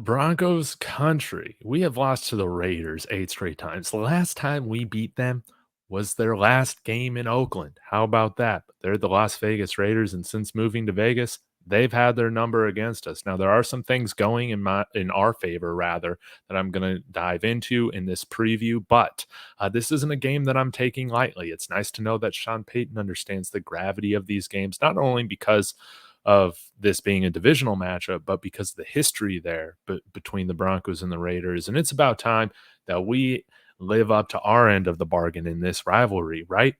Broncos country. We have lost to the Raiders 8 straight times. The last time we beat them was their last game in Oakland. How about that? But they're the Las Vegas Raiders, and since moving to Vegas, they've had their number against us. Now there are some things going in our favor rather that I'm going to dive into in this preview, but this isn't a game that I'm taking lightly. It's nice to know that Sean Payton understands the gravity of these games, not only because of this being a divisional matchup, but because of the history there between the Broncos and the Raiders. And it's about time that we live up to our end of the bargain in this rivalry, right?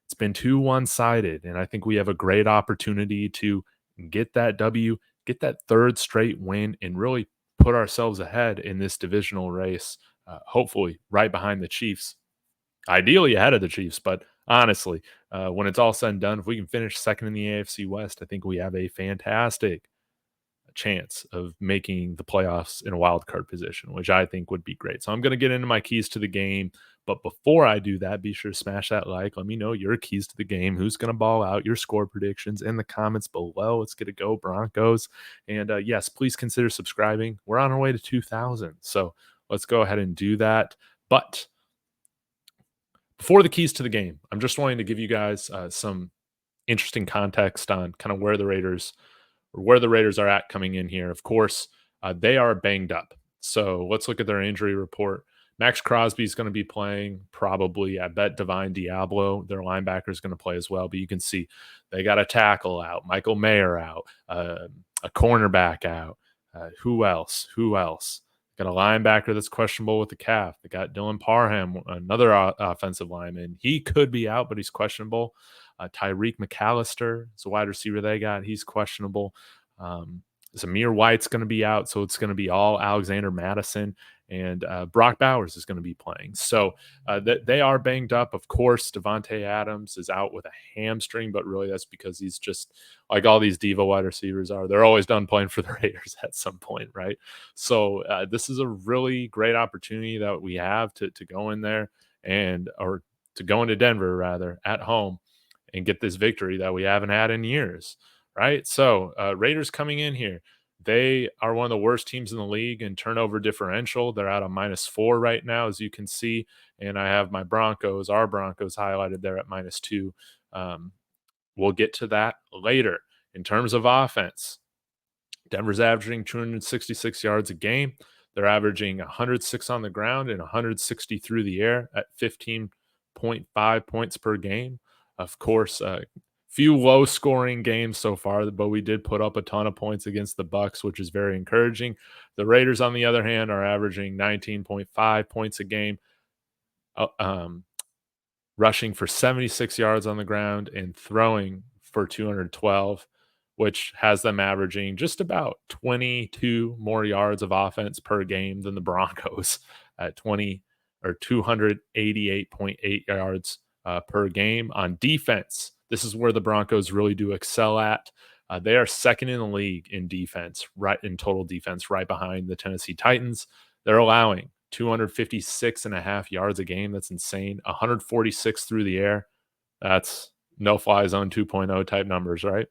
It's been too one sided. And I think we have a great opportunity to get that W, get that third straight win, and really put ourselves ahead in this divisional race, hopefully right behind the Chiefs, ideally ahead of the Chiefs. But honestly, when it's all said and done, if we can finish second in the AFC West, I think we have a fantastic chance of making the playoffs in a wild card position, which I think would be great. So I'm going to get into my keys to the game. But before I do that, be sure to smash that like. Let me know your keys to the game, who's going to ball out, your score predictions in the comments below. Let's get it go, Broncos. And yes, please consider subscribing. We're on our way to 2,000. So let's go ahead and do that. But before the keys to the game, I'm just wanting to give you guys some interesting context on kind of where the Raiders are at coming in here. Of course, they are banged up. So let's look at their injury report. Max Crosby is going to be playing probably. I bet Divine Diablo, their linebacker, is going to play as well. But you can see they got a tackle out, Michael Mayer out, a cornerback out. Who else? Got a linebacker that's questionable with the calf. They got Dylan Parham, another offensive lineman. He could be out, but he's questionable. Tyreek McAllister is a wide receiver they got. He's questionable. Zamir White's going to be out, so it's going to be all Alexander Madison, and Brock Bowers is going to be playing. So they are banged up. Of course, Devontae Adams is out with a hamstring, but really that's because he's just like all these diva wide receivers are. They're always done playing for the Raiders at some point, right? So this is a really great opportunity that we have to go in there or to go into Denver rather at home and get this victory that we haven't had in years, right? So Raiders coming in here, they are one of the worst teams in the league in turnover differential. They're at a -4 right now, as you can see. And I have our Broncos highlighted there at -2. We'll get to that later. In terms of offense, Denver's averaging 266 yards a game. They're averaging 106 on the ground and 160 through the air at 15.5 points per game. Of course, few low-scoring games so far, but we did put up a ton of points against the Bucs, which is very encouraging. The Raiders, on the other hand, are averaging 19.5 points a game, uh, um, rushing for 76 yards on the ground and throwing for 212, which has them averaging just about 22 more yards of offense per game than the Broncos at 288.8 yards per game. On defense, this is where the Broncos really do excel at. They are second in the league in defense, right in total defense, right behind the Tennessee Titans. They're allowing 256 and a half yards a game. That's insane. 146 through the air. That's no fly zone 2.0 type numbers, right?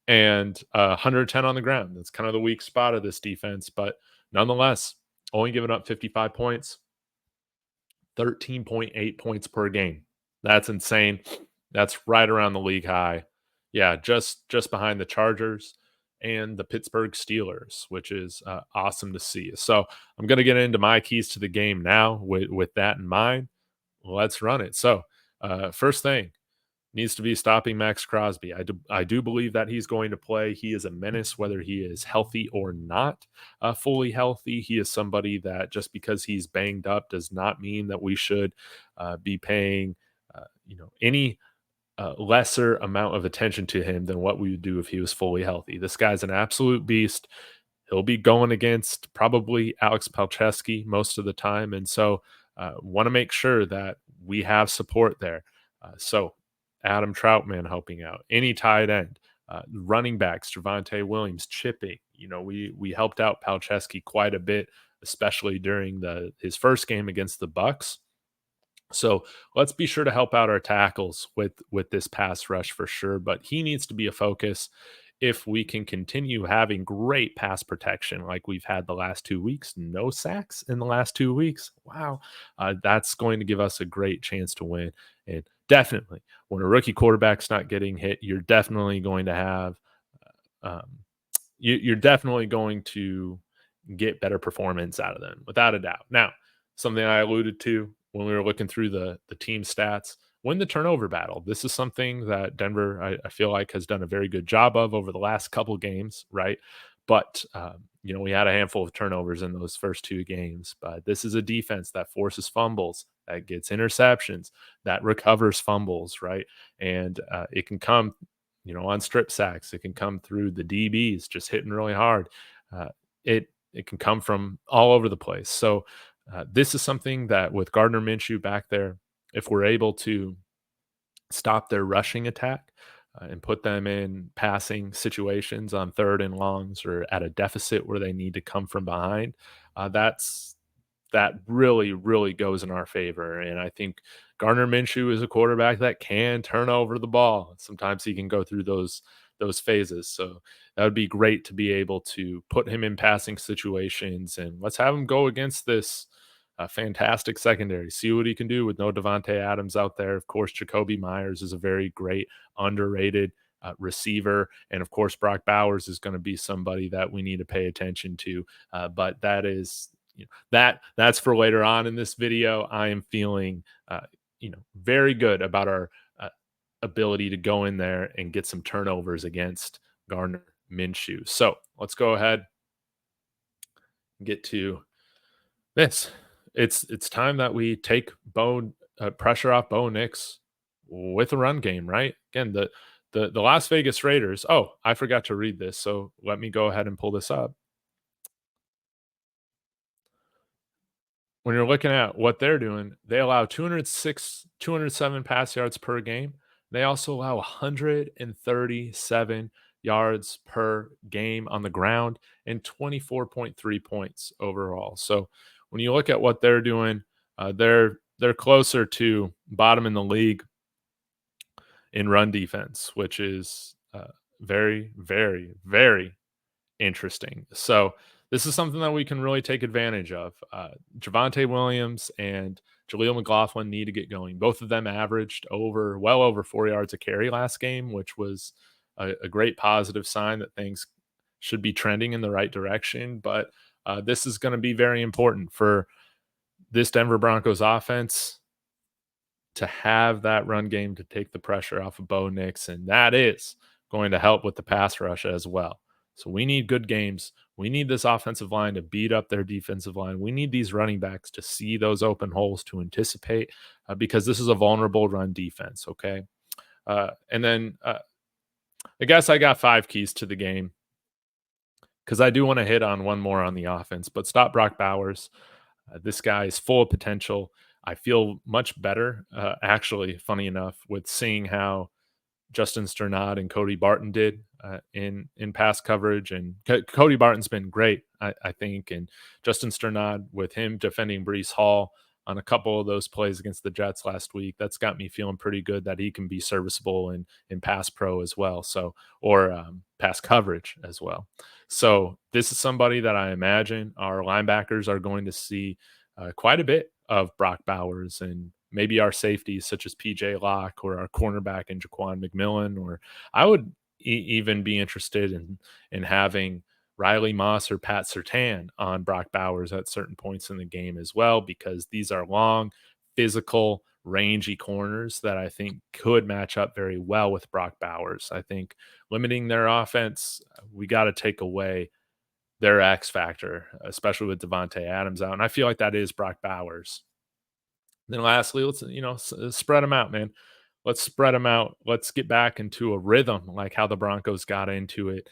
And 110 on the ground. That's kind of the weak spot of this defense, but nonetheless, only giving up 55 points, 13.8 points per game. That's insane. That's right around the league high. Yeah, just behind the Chargers and the Pittsburgh Steelers, which is awesome to see. So I'm going to get into my keys to the game now with that in mind. Let's run it. So first thing needs to be stopping Max Crosby. I do believe that he's going to play. He is a menace, whether he is healthy or not fully healthy. He is somebody that just because he's banged up does not mean that we should be paying any lesser amount of attention to him than what we would do if he was fully healthy. This guy's an absolute beast. He'll be going against probably Alex Palczewski most of the time. And so want to make sure that we have support there. So Adam Troutman helping out, any tight end, running backs, Javonte Williams chipping. We helped out Palczewski quite a bit, especially during his first game against the Bucs. So let's be sure to help out our tackles with this pass rush for sure. But he needs to be a focus if we can continue having great pass protection like we've had the last 2 weeks, no sacks in the last 2 weeks. Wow, that's going to give us a great chance to win. And definitely, when a rookie quarterback's not getting hit, you're definitely going to have um, you're definitely going to get better performance out of them, without a doubt. Now, something I alluded to when we were looking through the team stats, win the turnover battle. This is something that Denver, I feel like, has done a very good job of over the last couple games, right? But we had a handful of turnovers in those first two games. But this is a defense that forces fumbles, that gets interceptions, that recovers fumbles, right? And it can come on strip sacks. It can come through the DBs just hitting really hard. It can come from all over the place. So this is something that with Gardner Minshew back there, if we're able to stop their rushing attack and put them in passing situations on third and longs or at a deficit where they need to come from behind, that really, really goes in our favor. And I think Gardner Minshew is a quarterback that can turn over the ball. Sometimes he can go through those phases. So that would be great to be able to put him in passing situations and let's have him go against this fantastic secondary. See what he can do with no Devontae Adams out there. Of course, Jacoby Myers is a very great underrated receiver, and of course, Brock Bowers is going to be somebody that we need to pay attention to. But that is that's for later on in this video. I am feeling very good about our ability to go in there and get some turnovers against Gardner Minshew. So let's go ahead and get to this. It's time that we take pressure off Bo Nix with a run game, right? Again, the Las Vegas Raiders. Oh, I forgot to read this, so let me go ahead and pull this up. When you're looking at what they're doing, they allow 206, 207 pass yards per game. They also allow 137 yards per game on the ground and 24.3 points overall. So when you look at what they're doing, they're closer to bottom in the league in run defense, which is very, very, very interesting. So this is something that we can really take advantage of. Javonte Williams and Jaleel McLaughlin need to get going. Both of them averaged well over 4 yards a carry last game, which was a great positive sign that things should be trending in the right direction. But this is going to be very important for this Denver Broncos offense to have that run game to take the pressure off of Bo Nix, and that is going to help with the pass rush as well. So we need good games. We need this offensive line to beat up their defensive line. We need these running backs to see those open holes to anticipate because this is a vulnerable run defense, okay? And then I guess I got 5 keys to the game because I do want to hit on one more on the offense, but stop Brock Bowers. This guy is full of potential. I feel much better, actually, funny enough, with seeing how Justin Sternad and Cody Barton did in pass coverage. And Cody Barton's been great, I think. And Justin Sternad, with him defending Brees Hall on a couple of those plays against the Jets last week, that's got me feeling pretty good that he can be serviceable in pass pro as well. So, or pass coverage as well. So this is somebody that I imagine our linebackers are going to see quite a bit of Brock Bowers, and maybe our safeties such as PJ Locke or our cornerback in Jaquan McMillan, or I would even be interested in having Riley Moss or Pat Surtain on Brock Bowers at certain points in the game as well, because these are long, physical, rangy corners that I think could match up very well with Brock Bowers. I think limiting their offense, we got to take away their X factor, especially with Devontae Adams out. And I feel like that is Brock Bowers. Then lastly, let's spread them out, man. Let's spread them out. Let's get back into a rhythm, like how the Broncos got into it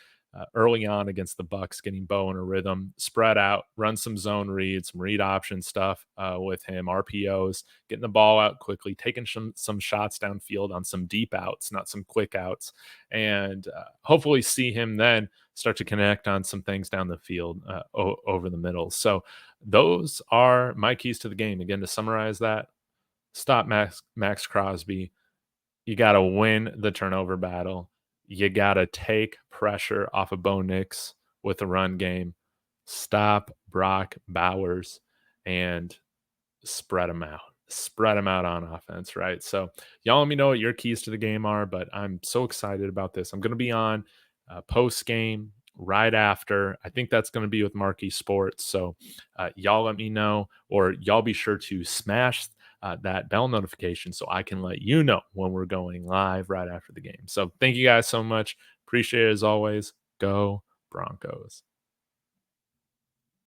early on against the Bucks, getting Bo in a rhythm. Spread out, run some zone reads, some read option stuff with him, RPOs, getting the ball out quickly, taking some shots downfield on some deep outs, not some quick outs, and hopefully see him then start to connect on some things down the field over the middle. So those are my keys to the game. Again, to summarize that, stop Max Crosby. You got to win the turnover battle. You gotta take pressure off of Bo Nix with the run game, stop Brock Bowers, and spread them out. Spread them out on offense, right? So, y'all let me know what your keys to the game are, but I'm so excited about this. I'm going to be on post game right after. I think that's going to be with Marquee Sports. So, y'all let me know, or y'all be sure to smash that bell notification so I can let you know when we're going live right after the game. So, thank you guys so much. Appreciate it as always. Go Broncos.